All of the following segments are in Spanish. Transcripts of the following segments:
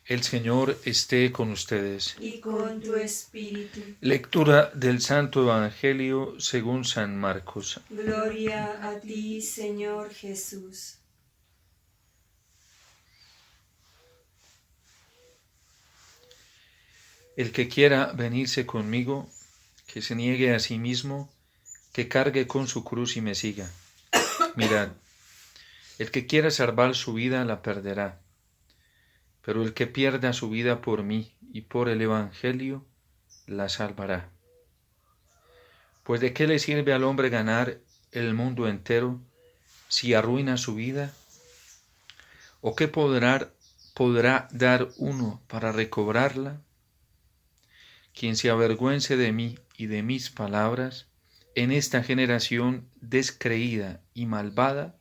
El Señor esté con ustedes. Y con tu espíritu. Lectura del Santo Evangelio según San Marcos. Gloria a ti, Señor Jesús. El que quiera venirse conmigo, que se niegue a sí mismo, que cargue con su cruz y me siga. Mirad, el que quiera salvar su vida la perderá, pero el que pierda su vida por mí y por el Evangelio la salvará. Pues ¿de qué le sirve al hombre ganar el mundo entero si arruina su vida? ¿O qué podrá dar uno para recobrarla? Quien se avergüence de mí y de mis palabras, en esta generación descreída y malvada,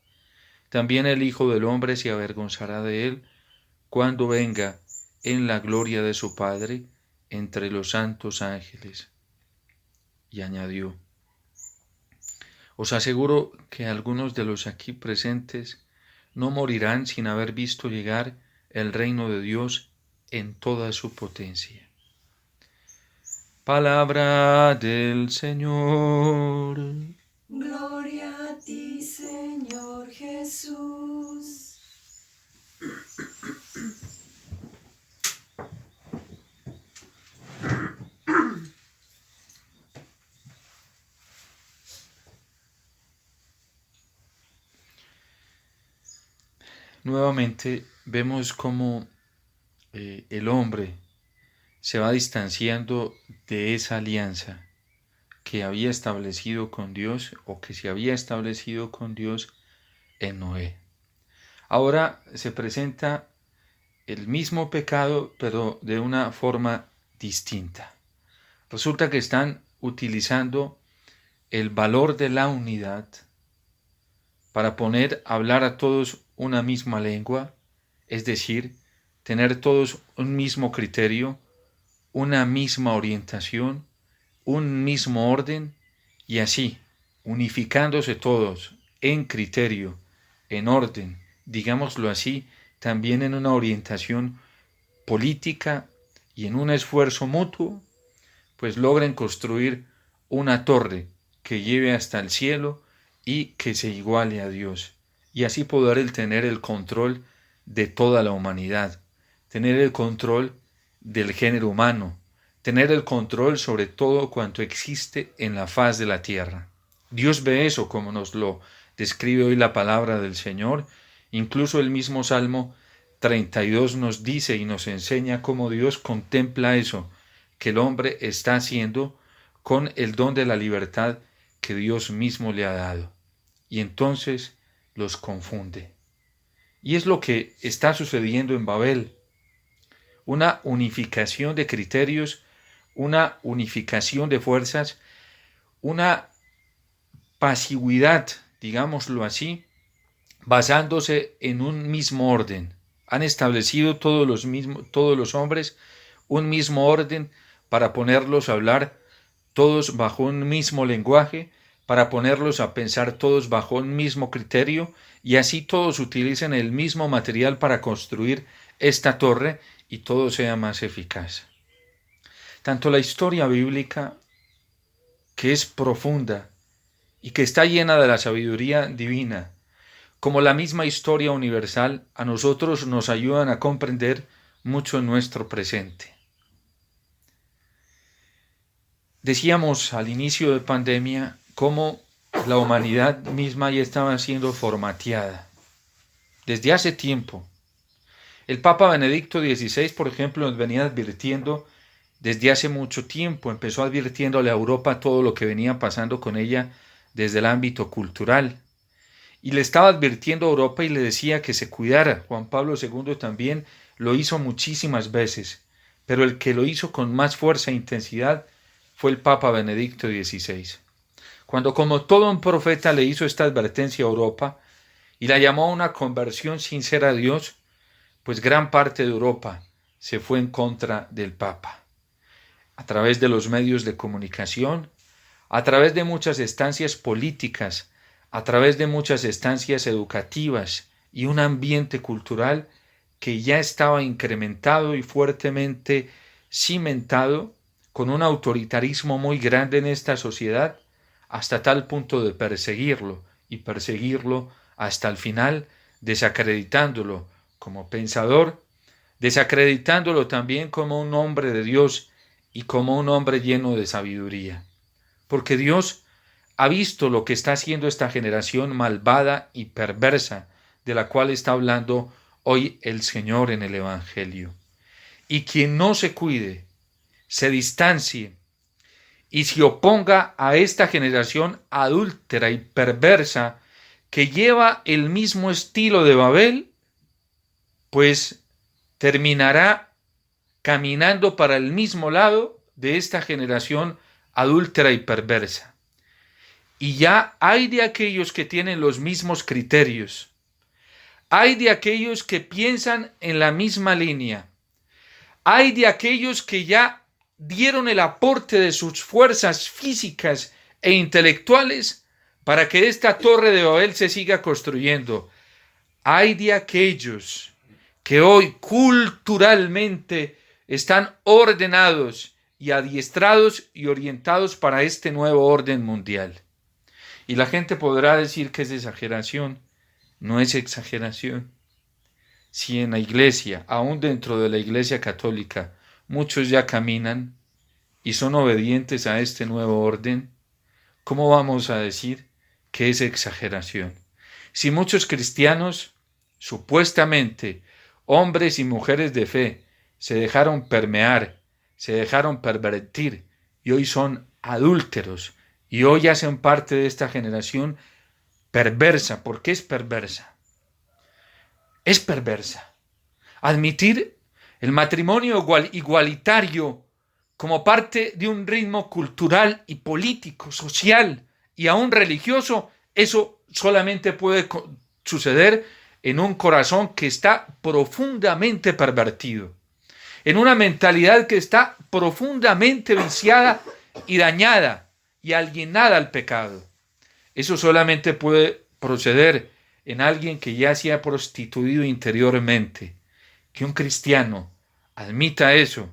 también el Hijo del Hombre se avergonzará de él cuando venga en la gloria de su Padre entre los santos ángeles. Y añadió: os aseguro que algunos de los aquí presentes no morirán sin haber visto llegar el reino de Dios en toda su potencia. Palabra del Señor. Gloria a ti, Señor Jesús. Nuevamente vemos cómo el hombre se va distanciando de esa alianza que había establecido con Dios o que se había establecido con Dios en Noé. Ahora se presenta el mismo pecado, pero de una forma distinta. Resulta que están utilizando el valor de la unidad para poner a hablar a todos una misma lengua, es decir, tener todos un mismo criterio, una misma orientación, un mismo orden, y así, unificándose todos en criterio, en orden, digámoslo así, también en una orientación política y en un esfuerzo mutuo, pues logren construir una torre que lleve hasta el cielo y que se iguale a Dios, y así poder tener el control de toda la humanidad, tener el control del género humano, tener el control sobre todo cuanto existe en la faz de la tierra. Dios ve eso como nos lo describe hoy la palabra del Señor. Incluso el mismo Salmo 32 nos dice y nos enseña cómo Dios contempla eso que el hombre está haciendo con el don de la libertad que Dios mismo le ha dado. Y entonces los confunde. Y es lo que está sucediendo en Babel. Una unificación de criterios, una unificación de fuerzas, una pasividad, digámoslo así, basándose en un mismo orden. Han establecido todos los hombres un mismo orden para ponerlos a hablar todos bajo un mismo lenguaje, para ponerlos a pensar todos bajo un mismo criterio, y así todos utilicen el mismo material para construir esta torre y todo sea más eficaz. Tanto la historia bíblica, que es profunda y que está llena de la sabiduría divina, como la misma historia universal, a nosotros nos ayudan a comprender mucho en nuestro presente. Decíamos al inicio de pandemia cómo la humanidad misma ya estaba siendo formateada desde hace tiempo. El Papa Benedicto XVI, por ejemplo, nos venía advirtiendo desde hace mucho tiempo, empezó advirtiéndole a Europa todo lo que venía pasando con ella desde el ámbito cultural. Y le estaba advirtiendo a Europa y le decía que se cuidara. Juan Pablo II también lo hizo muchísimas veces, pero el que lo hizo con más fuerza e intensidad fue el Papa Benedicto XVI. Cuando, como todo un profeta, le hizo esta advertencia a Europa y la llamó a una conversión sincera a Dios, pues gran parte de Europa se fue en contra del Papa. A través de los medios de comunicación, a través de muchas estancias políticas, a través de muchas estancias educativas y un ambiente cultural que ya estaba incrementado y fuertemente cimentado, con un autoritarismo muy grande en esta sociedad, hasta tal punto de perseguirlo y perseguirlo hasta el final, desacreditándolo como pensador, desacreditándolo también como un hombre de Dios y como un hombre lleno de sabiduría. Porque Dios ha visto lo que está haciendo esta generación malvada y perversa, de la cual está hablando hoy el Señor en el Evangelio. Y quien no se cuide, se distancie y se oponga a esta generación adúltera y perversa que lleva el mismo estilo de Babel, pues terminará caminando para el mismo lado de esta generación adúltera y perversa. Y ya hay de aquellos que tienen los mismos criterios, hay de aquellos que piensan en la misma línea, hay de aquellos que ya dieron el aporte de sus fuerzas físicas e intelectuales para que esta torre de Babel se siga construyendo. Hay de aquellos que hoy culturalmente están ordenados y adiestrados y orientados para este nuevo orden mundial. Y la gente podrá decir que es exageración. No es exageración. Si en la iglesia, aún dentro de la iglesia católica, muchos ya caminan y son obedientes a este nuevo orden, ¿cómo vamos a decir que es exageración? Si muchos cristianos, supuestamente hombres y mujeres de fe, se dejaron permear, se dejaron pervertir y hoy son adúlteros y hoy hacen parte de esta generación perversa. ¿Por qué es perversa? Es perversa. Admitir el matrimonio igualitario como parte de un ritmo cultural y político, social y aún religioso, eso solamente puede suceder en un corazón que está profundamente pervertido, en una mentalidad que está profundamente viciada y dañada y alienada al pecado. Eso solamente puede proceder en alguien que ya se ha prostituido interiormente. Que un cristiano admita eso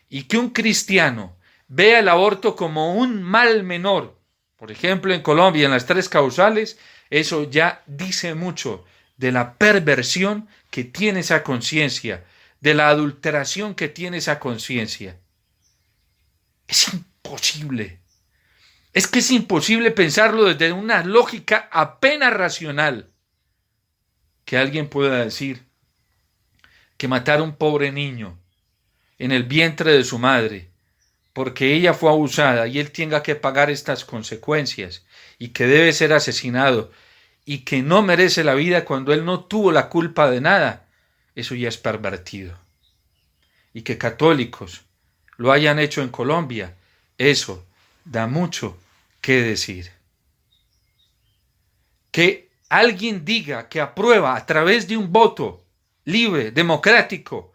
y que un cristiano vea el aborto como un mal menor. Por ejemplo, en Colombia, en las 3 causales, eso ya dice mucho de la perversión que tiene esa conciencia, de la adulteración que tiene esa conciencia. Es imposible. Es que es imposible pensarlo desde una lógica apenas racional. Que alguien pueda decir que matar a un pobre niño en el vientre de su madre, porque ella fue abusada y él tenga que pagar estas consecuencias y que debe ser asesinado y que no merece la vida cuando él no tuvo la culpa de nada, eso ya es pervertido. Y que católicos lo hayan hecho en Colombia, eso da mucho que decir. Que alguien diga que aprueba a través de un voto libre, democrático,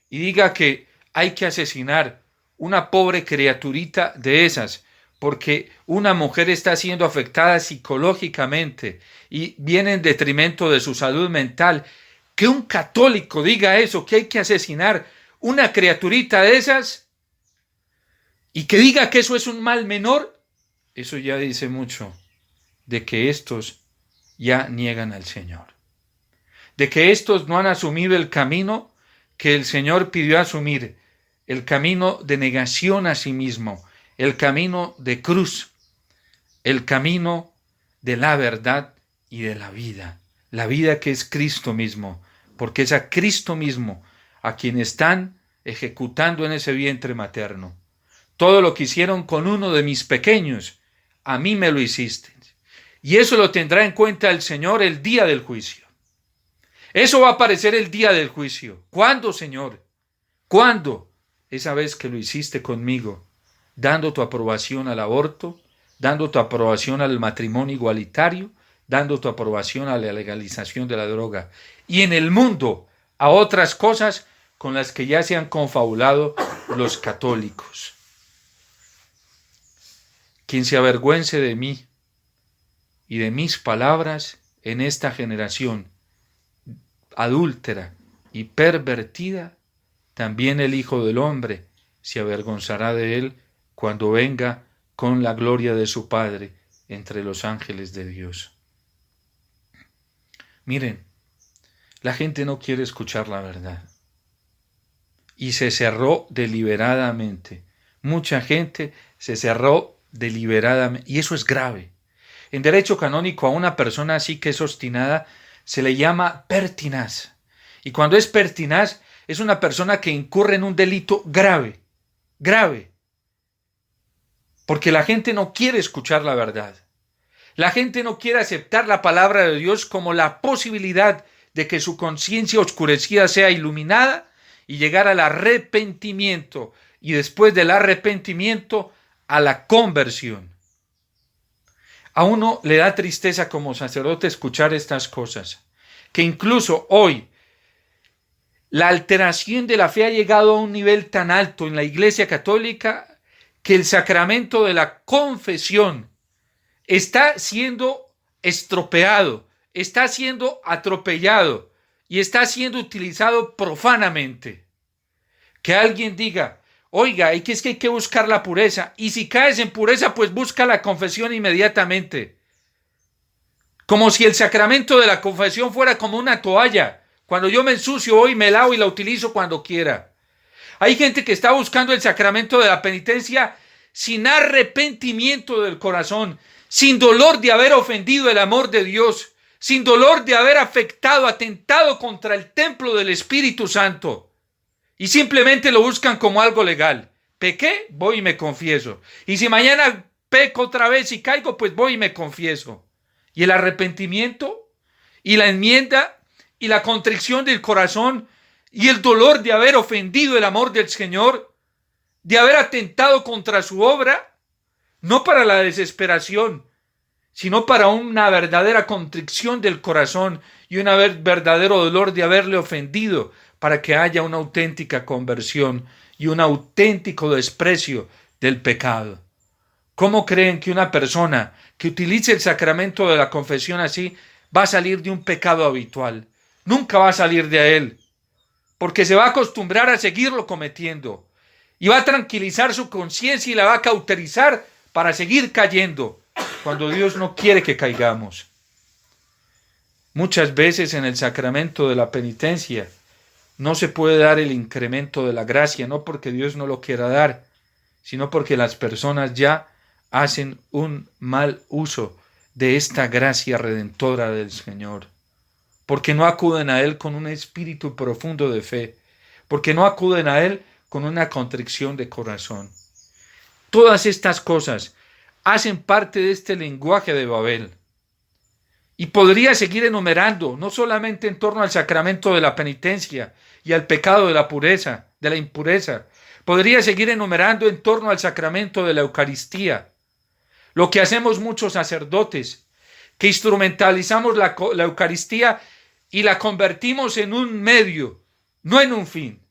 y diga que hay que asesinar una pobre criaturita de esas, porque una mujer está siendo afectada psicológicamente y viene en detrimento de su salud mental. Que un católico diga eso, que hay que asesinar una criaturita de esas, y que diga que eso es un mal menor, eso ya dice mucho de que estos ya niegan al Señor, de que estos no han asumido el camino que el Señor pidió asumir, el camino de negación a sí mismo, el camino de cruz, el camino de la verdad y de la vida que es Cristo mismo, porque es a Cristo mismo a quien están ejecutando en ese vientre materno. Todo lo que hicieron con uno de mis pequeños, a mí me lo hiciste. Y eso lo tendrá en cuenta el Señor el día del juicio. Eso va a aparecer el día del juicio. ¿Cuándo, Señor? ¿Cuándo? Esa vez que lo hiciste conmigo, dando tu aprobación al aborto, dando tu aprobación al matrimonio igualitario, dando tu aprobación a la legalización de la droga. Y en el mundo a otras cosas con las que ya se han confabulado los católicos. Quien se avergüence de mí y de mis palabras en esta generación adúltera y pervertida, también el Hijo del Hombre se avergonzará de él cuando venga con la gloria de su Padre entre los ángeles de Dios. Miren, la gente no quiere escuchar la verdad y se cerró deliberadamente. Mucha gente se cerró deliberadamente y eso es grave. En derecho canónico a una persona así que es obstinada se le llama pertinaz. Y cuando es pertinaz es una persona que incurre en un delito grave, grave. Porque la gente no quiere escuchar la verdad. La gente no quiere aceptar la palabra de Dios como la posibilidad de que su conciencia oscurecida sea iluminada y llegar al arrepentimiento y después del arrepentimiento a la conversión. A uno le da tristeza como sacerdote escuchar estas cosas, que incluso hoy la alteración de la fe ha llegado a un nivel tan alto en la Iglesia Católica que el sacramento de la confesión está siendo estropeado, está siendo atropellado y está siendo utilizado profanamente. Que alguien diga, oiga, es que hay que buscar la pureza, y si caes en pureza, pues busca la confesión inmediatamente. Como si el sacramento de la confesión fuera como una toalla. Cuando yo me ensucio hoy me lavo y la utilizo cuando quiera. Hay gente que está buscando el sacramento de la penitencia sin arrepentimiento del corazón, sin dolor de haber ofendido el amor de Dios, sin dolor de haber afectado, atentado contra el templo del Espíritu Santo. Y simplemente lo buscan como algo legal. Pequé, voy y me confieso. Y si mañana peco otra vez y caigo, pues voy y me confieso. Y el arrepentimiento y la enmienda y la contrición del corazón y el dolor de haber ofendido el amor del Señor, de haber atentado contra su obra, no para la desesperación, sino para una verdadera contrición del corazón y un verdadero dolor de haberle ofendido, para que haya una auténtica conversión y un auténtico desprecio del pecado. ¿Cómo creen que una persona que utilice el sacramento de la confesión así va a salir de un pecado habitual? Nunca va a salir de él, porque se va a acostumbrar a seguirlo cometiendo y va a tranquilizar su conciencia y la va a cauterizar para seguir cayendo cuando Dios no quiere que caigamos. Muchas veces en el sacramento de la penitencia no se puede dar el incremento de la gracia, no porque Dios no lo quiera dar, sino porque las personas ya hacen un mal uso de esta gracia redentora del Señor, porque no acuden a Él con un espíritu profundo de fe, porque no acuden a Él con una contrición de corazón. Todas estas cosas hacen parte de este lenguaje de Babel. Y podría seguir enumerando, no solamente en torno al sacramento de la penitencia y al pecado de la pureza, de la impureza. Podría seguir enumerando en torno al sacramento de la Eucaristía. Lo que hacemos muchos sacerdotes, que instrumentalizamos la Eucaristía y la convertimos en un medio, no en un fin.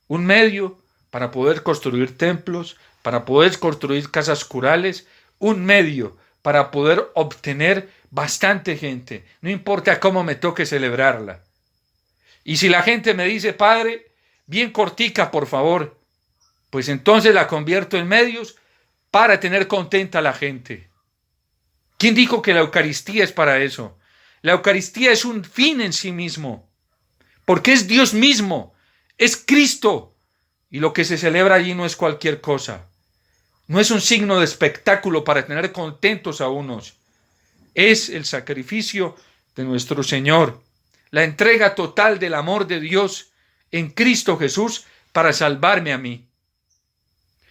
Un medio para poder construir templos, para poder construir casas curales, un medio para poder obtener bastante gente, no importa cómo me toque celebrarla. Y si la gente me dice, Padre, bien cortica, por favor, pues entonces la convierto en medios para tener contenta a la gente. ¿Quién dijo que la Eucaristía es para eso? La Eucaristía es un fin en sí mismo, porque es Dios mismo, es Cristo, y lo que se celebra allí no es cualquier cosa. No es un signo de espectáculo para tener contentos a unos. Es el sacrificio de nuestro Señor, la entrega total del amor de Dios en Cristo Jesús para salvarme a mí.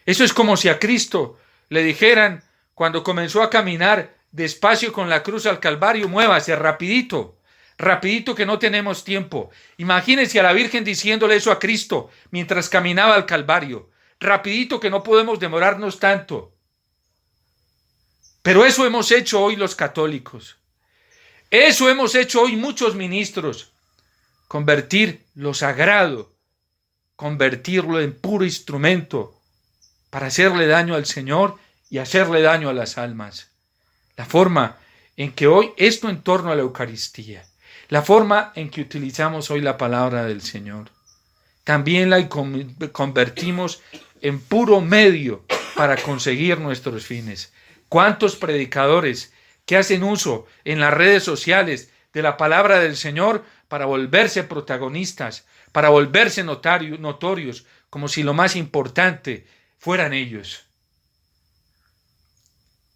Eso es como si a Cristo le dijeran, cuando comenzó a caminar despacio con la cruz al Calvario, muévase rapidito, rapidito que no tenemos tiempo. Imagínense a la Virgen diciéndole eso a Cristo mientras caminaba al Calvario. Rapidito que no podemos demorarnos tanto. Pero eso hemos hecho hoy los católicos. Eso hemos hecho hoy muchos ministros. Convertir lo sagrado, convertirlo en puro instrumento para hacerle daño al Señor y hacerle daño a las almas. La forma en que hoy esto en torno a la Eucaristía. La forma en que utilizamos hoy la palabra del Señor, también la convertimos en puro medio para conseguir nuestros fines. ¿Cuántos predicadores que hacen uso en las redes sociales de la palabra del Señor para volverse protagonistas, para volverse notorios, como si lo más importante fueran ellos?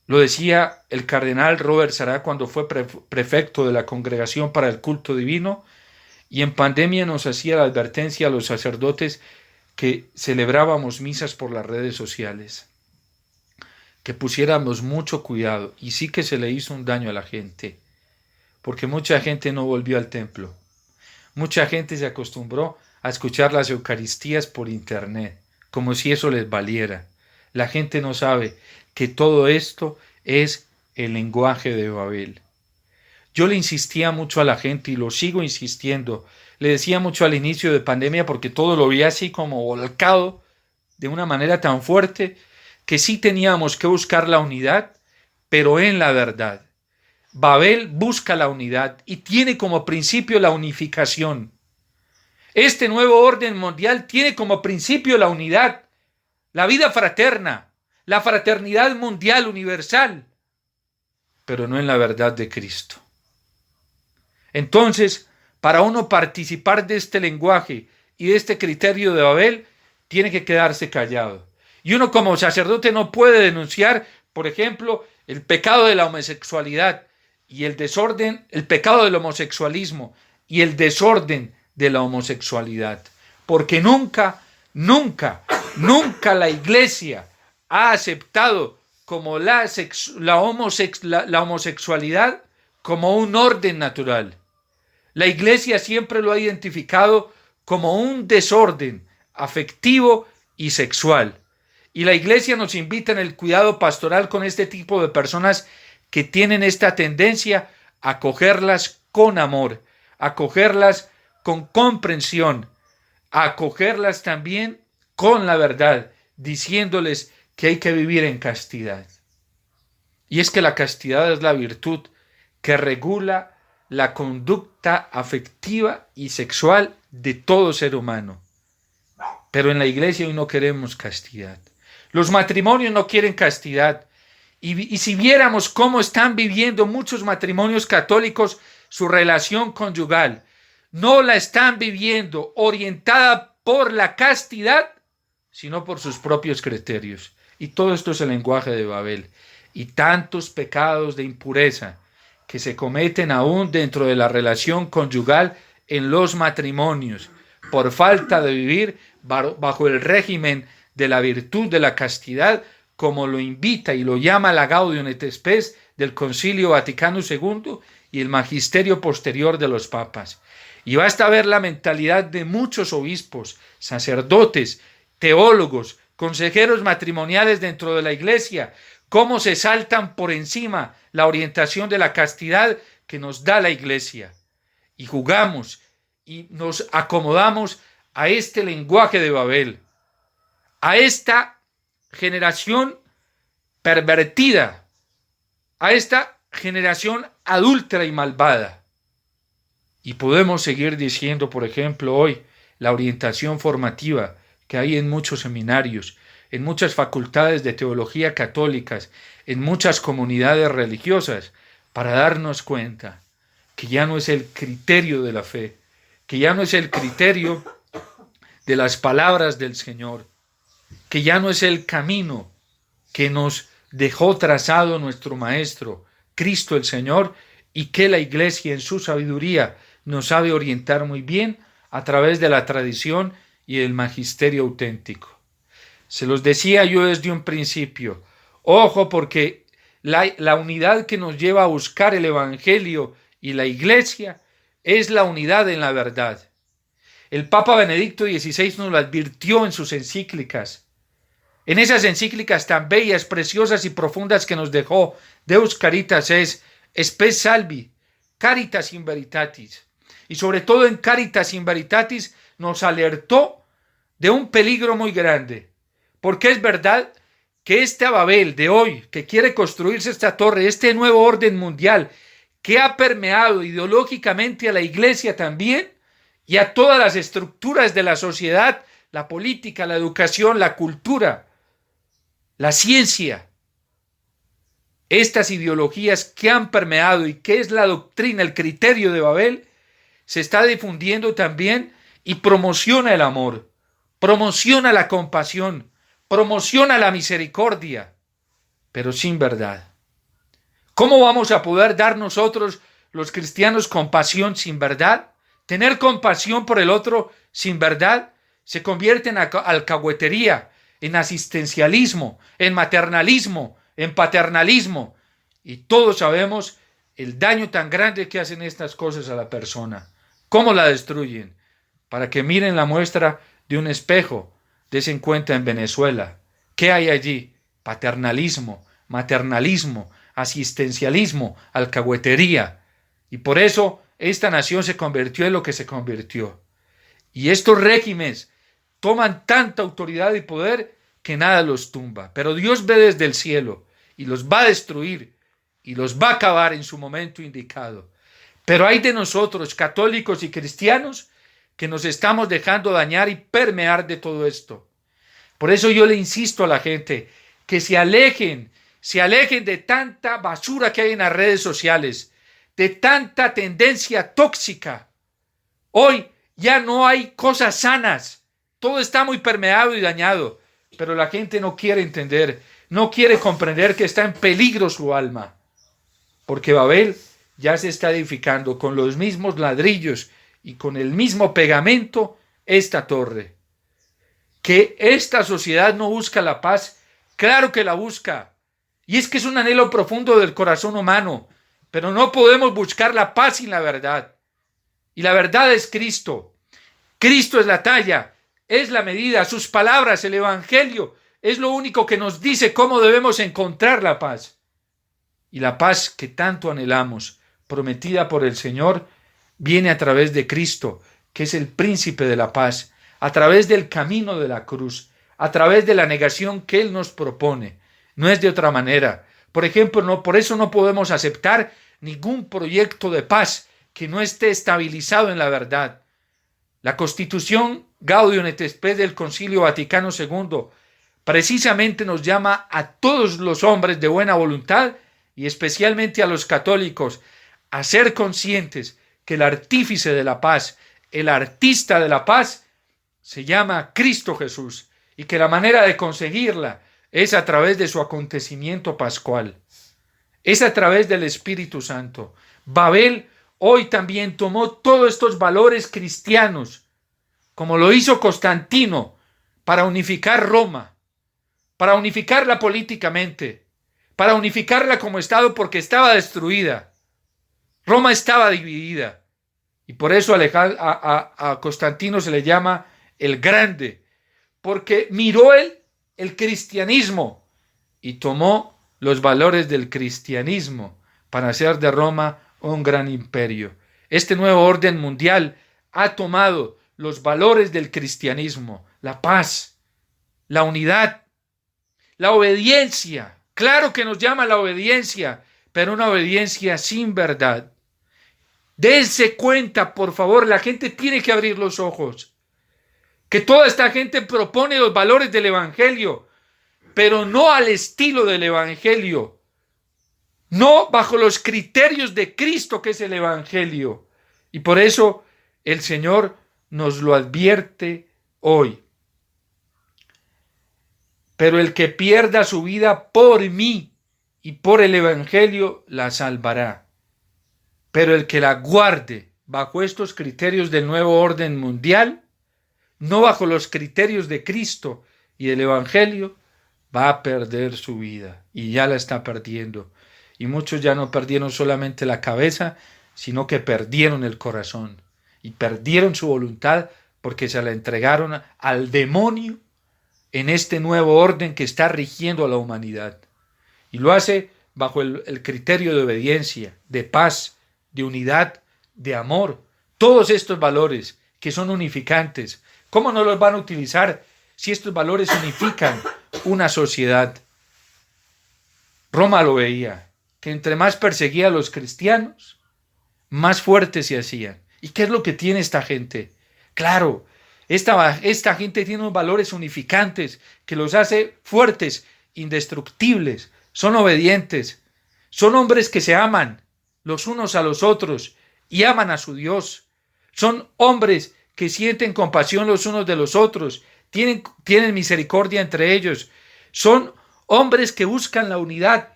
Lo decía el cardenal Robert Sará cuando fue prefecto de la Congregación para el Culto Divino, y en pandemia nos hacía la advertencia a los sacerdotes que celebrábamos misas por las redes sociales, que pusiéramos mucho cuidado, y sí que se le hizo un daño a la gente, porque mucha gente no volvió al templo, mucha gente se acostumbró a escuchar las Eucaristías por internet, como si eso les valiera. La gente no sabe que todo esto es el lenguaje de Babel. Yo le insistía mucho a la gente y lo sigo insistiendo. Le decía mucho al inicio de pandemia porque todo lo veía así como volcado de una manera tan fuerte que sí teníamos que buscar la unidad, pero en la verdad. Babel busca la unidad y tiene como principio la unificación. Este nuevo orden mundial tiene como principio la unidad, la vida fraterna, la fraternidad mundial universal, pero no en la verdad de Cristo. Entonces, para uno participar de este lenguaje y de este criterio de Babel, tiene que quedarse callado. Y uno como sacerdote no puede denunciar, por ejemplo, el pecado de la homosexualidad y el desorden, el pecado del homosexualismo y el desorden de la homosexualidad. Porque nunca la Iglesia ha aceptado como la homosexualidad como un orden natural. La Iglesia siempre lo ha identificado como un desorden afectivo y sexual. Y la Iglesia nos invita en el cuidado pastoral con este tipo de personas que tienen esta tendencia a acogerlas con amor, a acogerlas con comprensión, a acogerlas también con la verdad, diciéndoles que hay que vivir en castidad. Y es que la castidad es la virtud que regula la conducta afectiva y sexual de todo ser humano. Pero en la Iglesia hoy no queremos castidad. Los matrimonios no quieren castidad. Y si viéramos cómo están viviendo muchos matrimonios católicos su relación conyugal, no la están viviendo orientada por la castidad, sino por sus propios criterios. Y todo esto es el lenguaje de Babel. Y tantos pecados de impureza que se cometen aún dentro de la relación conyugal en los matrimonios, por falta de vivir bajo el régimen de la virtud de la castidad, como lo invita y lo llama la Gaudium et Spes del Concilio Vaticano II y el magisterio posterior de los papas. Y basta ver la mentalidad de muchos obispos, sacerdotes, teólogos, consejeros matrimoniales dentro de la Iglesia, cómo se saltan por encima la orientación de la castidad que nos da la Iglesia. Y jugamos y nos acomodamos a este lenguaje de Babel, a esta generación pervertida, a esta generación adúltera y malvada. Y podemos seguir diciendo, por ejemplo, hoy, la orientación formativa que hay en muchos seminarios, en muchas facultades de teología católicas, en muchas comunidades religiosas, para darnos cuenta que ya no es el criterio de la fe, que ya no es el criterio de las palabras del Señor, que ya no es el camino que nos dejó trazado nuestro Maestro, Cristo el Señor, y que la Iglesia en su sabiduría nos sabe orientar muy bien a través de la tradición y el magisterio auténtico. Se los decía yo desde un principio, ojo, porque la unidad que nos lleva a buscar el Evangelio y la Iglesia es la unidad en la verdad. El Papa Benedicto XVI nos lo advirtió en sus encíclicas. En esas encíclicas tan bellas, preciosas y profundas que nos dejó Deus Caritas es Spes Salvi, Caritas in Veritatis. Y sobre todo en Caritas in Veritatis nos alertó de un peligro muy grande. Porque es verdad que este Babel de hoy, que quiere construirse esta torre, este nuevo orden mundial, que ha permeado ideológicamente a la iglesia también y a todas las estructuras de la sociedad, la política, la educación, la cultura, la ciencia. Estas ideologías que han permeado y que es la doctrina, el criterio de Babel, se está difundiendo también y promociona el amor, promociona la compasión, promociona la misericordia, pero sin verdad. ¿Cómo vamos a poder dar nosotros, los cristianos, compasión sin verdad? Tener compasión por el otro sin verdad se convierte en alcahuetería, en asistencialismo, en maternalismo, en paternalismo. Y todos sabemos el daño tan grande que hacen estas cosas a la persona. ¿Cómo la destruyen? Para que miren la muestra de un espejo, desen cuenta en Venezuela. ¿Qué hay allí? Paternalismo, maternalismo, asistencialismo, alcahuetería. Y por eso esta nación se convirtió en lo que se convirtió. Y estos regímenes toman tanta autoridad y poder que nada los tumba. Pero Dios ve desde el cielo y los va a destruir y los va a acabar en su momento indicado. Pero hay de nosotros, católicos y cristianos, que nos estamos dejando dañar y permear de todo esto. Por eso yo le insisto a la gente que se alejen de tanta basura que hay en las redes sociales, de tanta tendencia tóxica. Hoy ya no hay cosas sanas, todo está muy permeado y dañado, pero la gente no quiere entender, no quiere comprender que está en peligro su alma, porque Babel ya se está edificando con los mismos ladrillos y con el mismo pegamento esta torre. Que esta sociedad no busca la paz, claro que la busca, y es que es un anhelo profundo del corazón humano, pero no podemos buscar la paz sin la verdad. Y la verdad es Cristo. Cristo es la talla, es la medida, sus palabras, el Evangelio, es lo único que nos dice cómo debemos encontrar la paz. Y la paz que tanto anhelamos, prometida por el Señor, viene a través de Cristo, que es el príncipe de la paz, a través del camino de la cruz, a través de la negación que Él nos propone. No es de otra manera. Por ejemplo, por eso no podemos aceptar ningún proyecto de paz que no esté estabilizado en la verdad. La Constitución Gaudium et Spes del Concilio Vaticano II precisamente nos llama a todos los hombres de buena voluntad y especialmente a los católicos a ser conscientes que el artífice de la paz, el artista de la paz, se llama Cristo Jesús y que la manera de conseguirla es a través de su acontecimiento pascual, es a través del Espíritu Santo. Babel hoy también tomó todos estos valores cristianos, como lo hizo Constantino, para unificar Roma, para unificarla políticamente, para unificarla como Estado porque estaba destruida. Roma estaba dividida y por eso a Constantino se le llama el Grande, porque miró el cristianismo y tomó los valores del cristianismo para hacer de Roma un gran imperio. Este nuevo orden mundial ha tomado los valores del cristianismo, la paz, la unidad, la obediencia. Claro que nos llama la obediencia, pero una obediencia sin verdad. Dense cuenta, por favor, la gente tiene que abrir los ojos. Que toda esta gente propone los valores del Evangelio, pero no al estilo del Evangelio, no bajo los criterios de Cristo que es el Evangelio. Y por eso el Señor nos lo advierte hoy. Pero el que pierda su vida por mí y por el Evangelio la salvará. Pero el que la guarde bajo estos criterios del nuevo orden mundial, no bajo los criterios de Cristo y del Evangelio, va a perder su vida y ya la está perdiendo. Y muchos ya no perdieron solamente la cabeza, sino que perdieron el corazón y perdieron su voluntad porque se la entregaron al demonio en este nuevo orden que está rigiendo a la humanidad. Y lo hace bajo el criterio de obediencia, de paz, de unidad, de amor. Todos estos valores que son unificantes, ¿cómo no los van a utilizar si estos valores unifican una sociedad? Roma lo veía que entre más perseguía a los cristianos, más fuertes se hacían. ¿Y qué es lo que tiene esta gente? Claro, esta gente tiene unos valores unificantes que los hace fuertes, indestructibles, son obedientes, son hombres que se aman los unos a los otros y aman a su Dios. Son hombres que sienten compasión los unos de los otros, tienen misericordia entre ellos. Son hombres que buscan la unidad,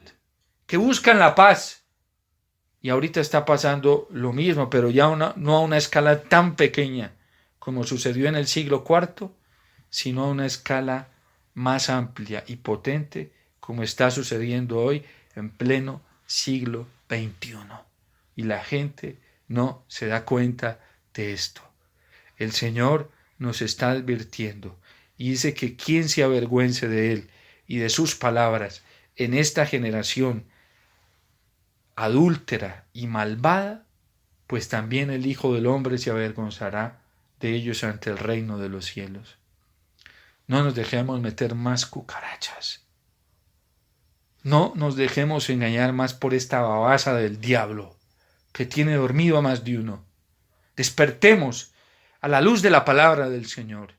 que buscan la paz. Y ahorita está pasando lo mismo, pero ya no a una escala tan pequeña como sucedió en el siglo IV, sino a una escala más amplia y potente como está sucediendo hoy en pleno siglo XXI. Y la gente no se da cuenta de esto. El Señor nos está advirtiendo y dice que quien se avergüence de Él y de sus palabras en esta generación adúltera y malvada, pues también el Hijo del Hombre se avergonzará de ellos ante el reino de los cielos. No nos dejemos meter más cucarachas. No nos dejemos engañar más por esta babasa del diablo que tiene dormido a más de uno. Despertemos a la luz de la palabra del Señor.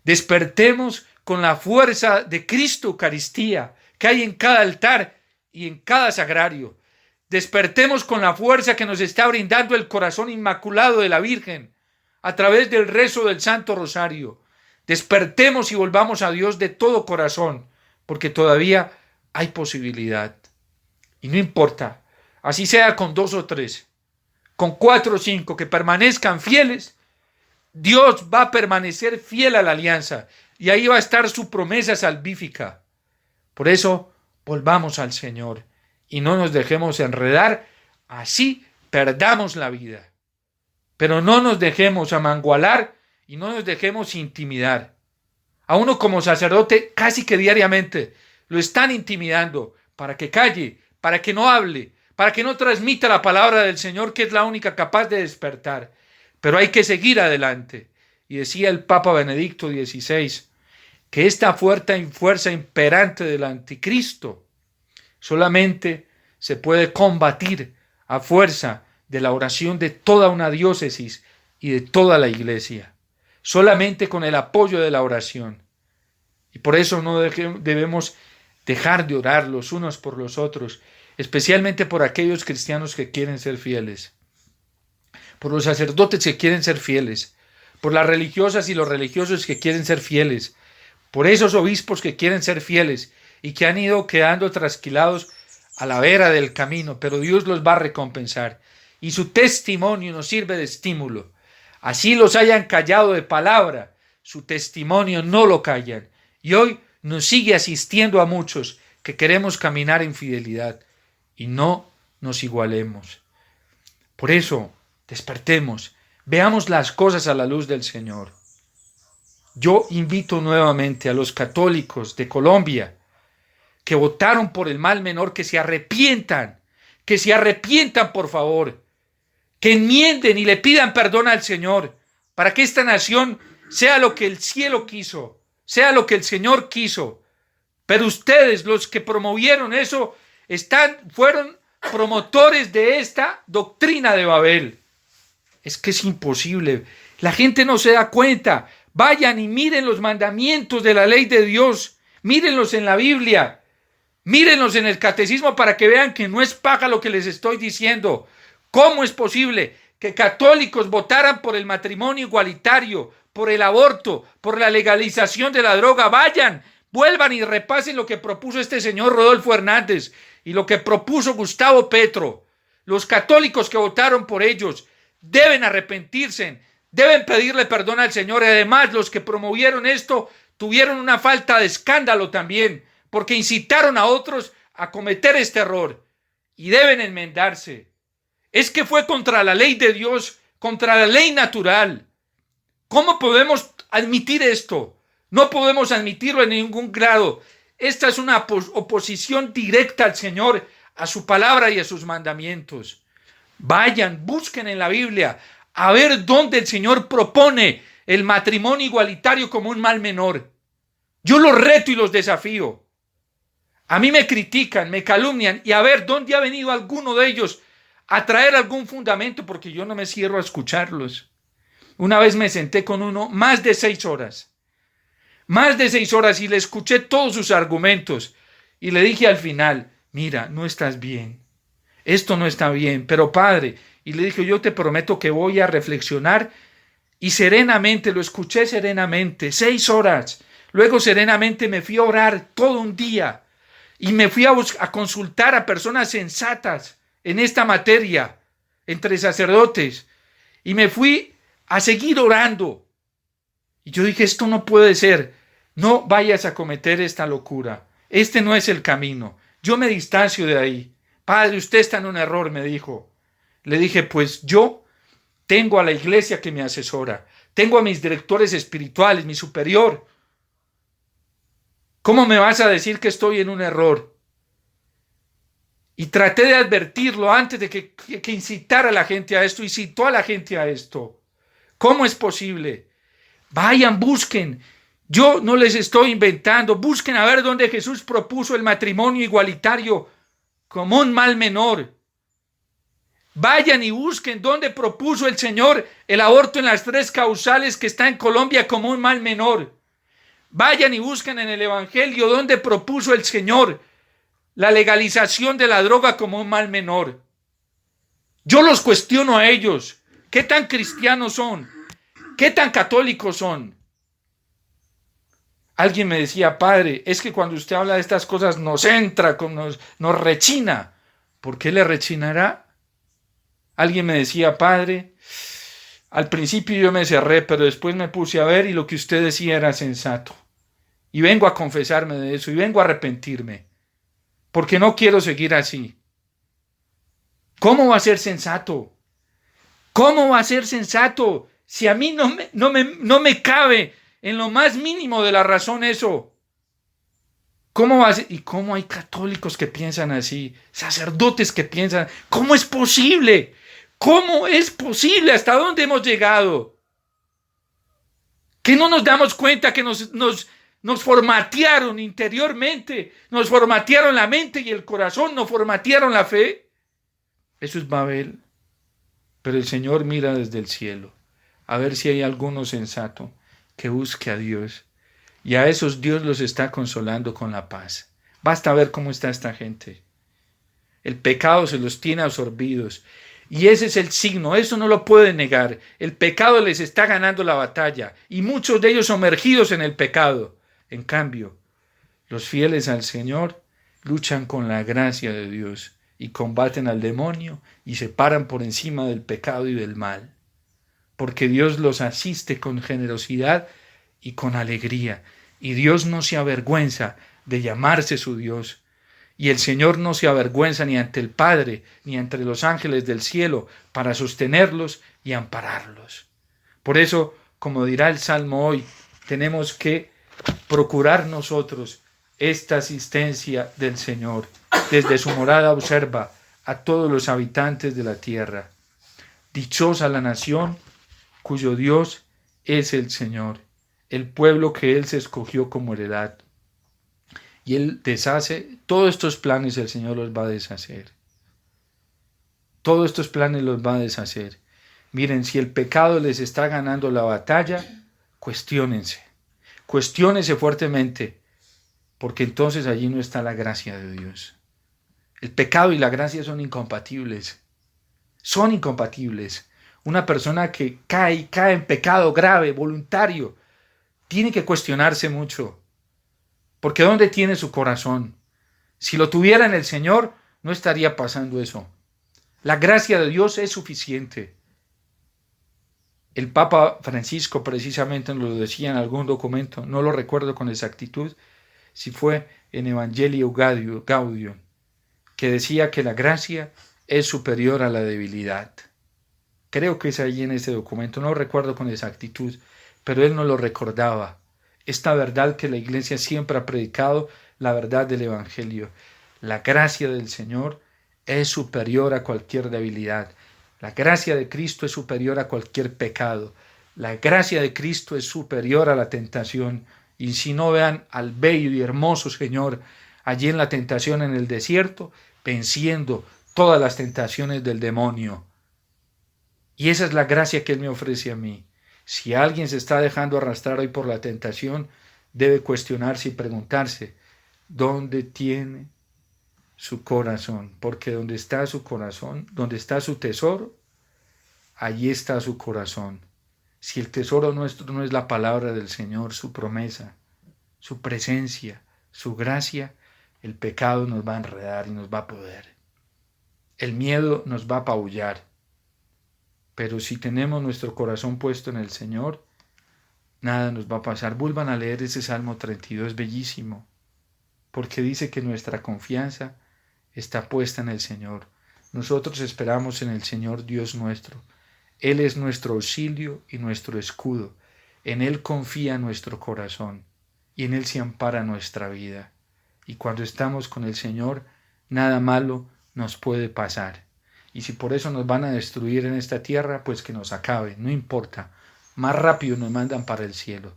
Despertemos con la fuerza de Cristo Eucaristía que hay en cada altar y en cada sagrario. Despertemos con la fuerza que nos está brindando el corazón inmaculado de la Virgen a través del rezo del Santo Rosario. Despertemos y volvamos a Dios de todo corazón, porque todavía hay posibilidad. Y no importa, así sea con 2 o 3, con 4 o 5, que permanezcan fieles, Dios va a permanecer fiel a la alianza y ahí va a estar su promesa salvífica. Por eso, volvamos al Señor y no nos dejemos enredar, así perdamos la vida. Pero no nos dejemos amangualar y no nos dejemos intimidar. A uno como sacerdote casi que diariamente lo están intimidando para que calle, para que no hable, para que no transmita la palabra del Señor, que es la única capaz de despertar. Pero hay que seguir adelante. Y decía el Papa Benedicto XVI que esta fuerza imperante del anticristo solamente se puede combatir a fuerza de la oración de toda una diócesis y de toda la iglesia, solamente con el apoyo de la oración. Y por eso no debemos dejar de orar los unos por los otros, especialmente por aquellos cristianos que quieren ser fieles, por los sacerdotes que quieren ser fieles, por las religiosas y los religiosos que quieren ser fieles, por esos obispos que quieren ser fieles y que han ido quedando trasquilados a la vera del camino, pero Dios los va a recompensar. Y su testimonio nos sirve de estímulo. Así los hayan callado de palabra, su testimonio no lo callan. Y hoy nos sigue asistiendo a muchos que queremos caminar en fidelidad y no nos igualemos. Por eso, despertemos, veamos las cosas a la luz del Señor. Yo invito nuevamente a los católicos de Colombia que votaron por el mal menor, que se arrepientan por favor, que enmienden y le pidan perdón al Señor, para que esta nación sea lo que el cielo quiso, sea lo que el Señor quiso. Pero ustedes, los que promovieron eso, fueron promotores de esta doctrina de Babel. Es que es imposible, la gente no se da cuenta. Vayan y miren los mandamientos de la ley de Dios, mírenlos en la Biblia, mírenlos en el catecismo para que vean que no es paja lo que les estoy diciendo. ¿Cómo es posible que católicos votaran por el matrimonio igualitario, por el aborto, por la legalización de la droga? Vayan, vuelvan y repasen lo que propuso este señor Rodolfo Hernández y lo que propuso Gustavo Petro. Los católicos que votaron por ellos deben arrepentirse, deben pedirle perdón al Señor. Y además, los que promovieron esto tuvieron una falta de escándalo también, porque incitaron a otros a cometer este error y deben enmendarse. Es que fue contra la ley de Dios, contra la ley natural. ¿Cómo podemos admitir esto? No podemos admitirlo en ningún grado. Esta es una oposición directa al Señor, a su palabra y a sus mandamientos. Vayan, busquen en la Biblia a ver dónde el Señor propone el matrimonio igualitario como un mal menor. Yo los reto y los desafío. A mí me critican, me calumnian y a ver dónde ha venido alguno de ellos a traer algún fundamento, porque yo no me cierro a escucharlos. Una vez me senté con uno más de 6 horas y le escuché todos sus argumentos y le dije al final, mira, no estás bien, esto no está bien, pero padre, y le dije, yo te prometo que voy a reflexionar y serenamente, lo escuché serenamente, 6 horas, luego serenamente me fui a orar todo un día y me fui a consultar a personas sensatas en esta materia, entre sacerdotes, y me fui a seguir orando. Y yo dije, esto no puede ser, no vayas a cometer esta locura, este no es el camino. Yo me distancio de ahí. Padre, usted está en un error, me dijo. Le dije, pues yo tengo a la iglesia que me asesora, tengo a mis directores espirituales, mi superior. ¿Cómo me vas a decir que estoy en un error? Y traté de advertirlo antes de que incitara a la gente a esto, y citó a la gente a esto. ¿Cómo es posible? Vayan, busquen. Yo no les estoy inventando. Busquen a ver dónde Jesús propuso el matrimonio igualitario como un mal menor. Vayan y busquen dónde propuso el Señor el aborto en las 3 causales que está en Colombia como un mal menor. Vayan y busquen en el Evangelio dónde propuso el Señor la legalización de la droga como un mal menor. Yo los cuestiono a ellos. ¿Qué tan cristianos son? ¿Qué tan católicos son? Alguien me decía, padre, es que cuando usted habla de estas cosas nos entra, nos rechina. ¿Por qué le rechinará? Alguien me decía, padre, al principio yo me cerré, pero después me puse a ver y lo que usted decía era sensato. Y vengo a confesarme de eso y vengo a arrepentirme, porque no quiero seguir así. ¿Cómo va a ser sensato? ¿Cómo va a ser sensato si a mí no me cabe en lo más mínimo de la razón eso? ¿Cómo va a ser? ¿Y cómo hay católicos que piensan así? Sacerdotes que piensan, ¿cómo es posible? ¿Cómo es posible? ¿Hasta dónde hemos llegado? Que no nos damos cuenta que nos formatearon interiormente, nos formatearon la mente y el corazón, nos formatearon la fe. Eso es Babel. Pero el Señor mira desde el cielo a ver si hay alguno sensato que busque a Dios. Y a esos Dios los está consolando con la paz. Basta ver cómo está esta gente. El pecado se los tiene absorbidos. Y ese es el signo, eso no lo pueden negar. El pecado les está ganando la batalla. Y muchos de ellos sumergidos en el pecado. En cambio, los fieles al Señor luchan con la gracia de Dios y combaten al demonio y se paran por encima del pecado y del mal. Porque Dios los asiste con generosidad y con alegría. Y Dios no se avergüenza de llamarse su Dios. Y el Señor no se avergüenza ni ante el Padre, ni ante los ángeles del cielo, para sostenerlos y ampararlos. Por eso, como dirá el Salmo hoy, tenemos que procurar nosotros esta asistencia del Señor. Desde su morada observa a todos los habitantes de la tierra. Dichosa la nación cuyo Dios es el Señor, el pueblo que Él se escogió como heredad. Y Él deshace, todos estos planes el Señor los va a deshacer. Todos estos planes los va a deshacer. Miren, si el pecado les está ganando la batalla, cuestiónense fuertemente, porque entonces allí no está la gracia de Dios. El pecado y la gracia son incompatibles. Son incompatibles. Una persona que cae en pecado grave, voluntario, tiene que cuestionarse mucho. Porque ¿dónde tiene su corazón? Si lo tuviera en el Señor, no estaría pasando eso. La gracia de Dios es suficiente. El Papa Francisco precisamente nos lo decía en algún documento, no lo recuerdo con exactitud, si fue en Evangelio Gaudium, que decía que la gracia es superior a la debilidad. Creo que es ahí en ese documento, no lo recuerdo con exactitud, pero él nos lo recordaba. Esta verdad que la Iglesia siempre ha predicado, la verdad del Evangelio. La gracia del Señor es superior a cualquier debilidad. La gracia de Cristo es superior a cualquier pecado. La gracia de Cristo es superior a la tentación. Y si no, vean al bello y hermoso Señor, allí en la tentación en el desierto, venciendo todas las tentaciones del demonio. Y esa es la gracia que Él me ofrece a mí. Si alguien se está dejando arrastrar hoy por la tentación, debe cuestionarse y preguntarse, ¿dónde tiene su corazón? Porque donde está su corazón, donde está su tesoro, allí está su corazón. Si el tesoro nuestro no es la palabra del Señor, su promesa, su presencia, su gracia, el pecado nos va a enredar y nos va a poder. El miedo nos va a apabullar. Pero si tenemos nuestro corazón puesto en el Señor, nada nos va a pasar. Vuelvan a leer ese Salmo 32, bellísimo, porque dice que nuestra confianza está puesta en el Señor. Nosotros esperamos en el Señor Dios nuestro. Él es nuestro auxilio y nuestro escudo. En Él confía nuestro corazón y en Él se ampara nuestra vida. Y cuando estamos con el Señor, nada malo nos puede pasar. Y si por eso nos van a destruir en esta tierra, pues que nos acabe, no importa. Más rápido nos mandan para el cielo,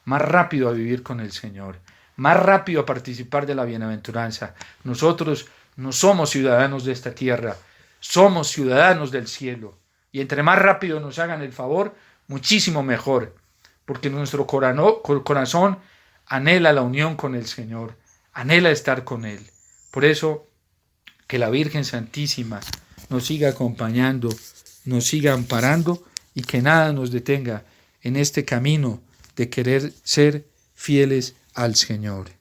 más rápido a vivir con el Señor, más rápido a participar de la bienaventuranza. Nosotros no somos ciudadanos de esta tierra, somos ciudadanos del cielo. Y entre más rápido nos hagan el favor, muchísimo mejor, porque nuestro corazón anhela la unión con el Señor, anhela estar con Él. Por eso, que la Virgen Santísima nos siga acompañando, nos siga amparando y que nada nos detenga en este camino de querer ser fieles al Señor.